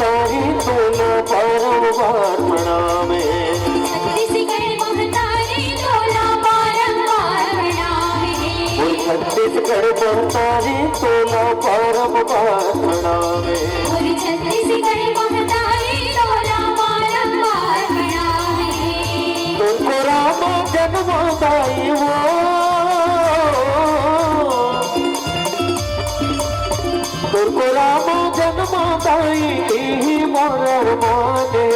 तारी तोला बारंबार मनावे छत्तीसगढ़ तारी तोला बारंबार मनावे तुमको राम जन्मदाई वो तुमको राम जन्मदाई मोर माने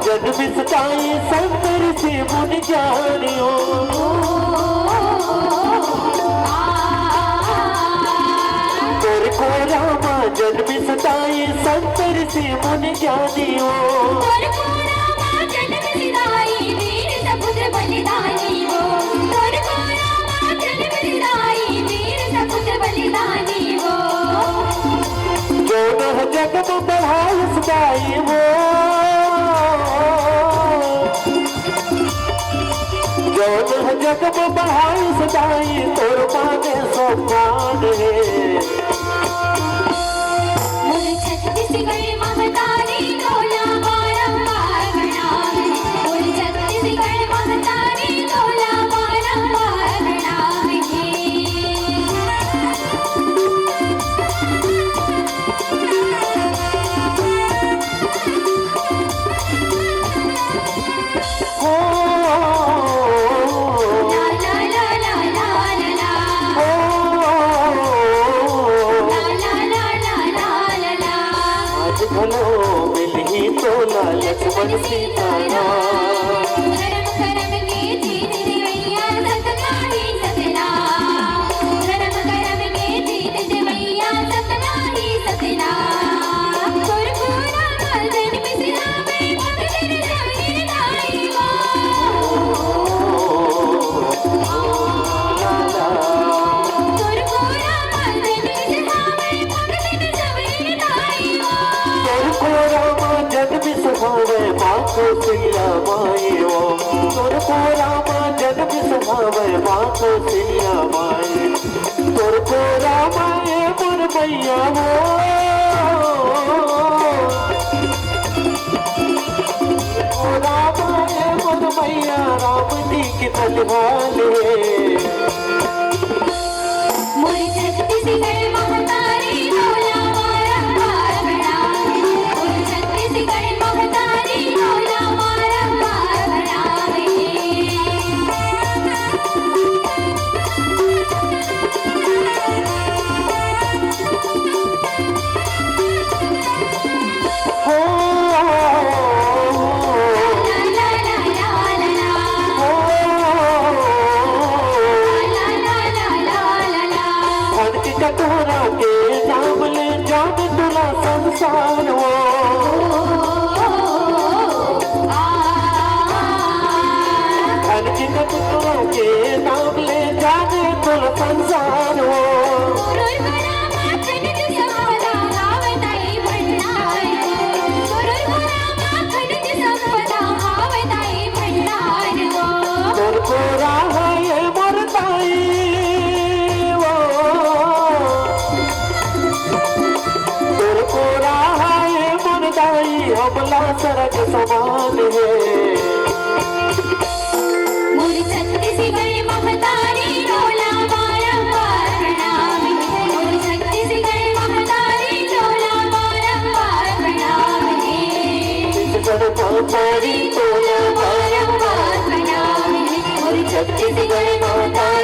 जन्म सताई संतर से मुन जानियो तेरे को रामा जन्म सताई संतर से मुन जानियो तेरे को रामा जन्म सताई वीर सपुत्र बलिदानी हो तेरे को रामा जन्म सताई वीर सपुत्र बलिदानी हो जो न जन्म बढ़ाई सताई वो जगम बढ़ाई सदाई तोर माने सोपान छत्तीसगढ़ महतारी तोला बारंबार मनावे छत्तीसगढ़ महतारी तोला बारंबार मनावे मिली तोला लक्ष्मण सीता धर्म कर्म के जीत दिवैया सतनाही सतना धर्म कर्म के जीत दिवैया सतनाही सतना गुरपुरा मदन मिश्रा में भगतन जमीन दाई गुरपुरा मदन मिश्रा में भगतन जमीन दाई जन्म सुहावे माँ को सिया मायो तोर को रामा जन्म सुहावे माँ को सिया माए तोर को रामा ये मोर मैया वो रामा ये मोर मैया राम जी की बलवाले मोरी छत्तीसगढ़ महतारी तोला बारंबार मनावे छत्तीसगढ़ महतारी तोला बारंबार मनावे कटोरा के नाम ले जाने तुला संसार वो धन की कटोरा के नाम ले जाने तुला संसार वो हमला सरग समान है मोरी छत्तीसगढ़ महतारी डोला बारंबार प्रणाम है मोरी छत्तीसगढ़ महतारी डोला बारंबार प्रणाम है छत्तीसगढ़ महतारी डोला बारंबार प्रणाम है मोरी छत्तीसगढ़ महतारी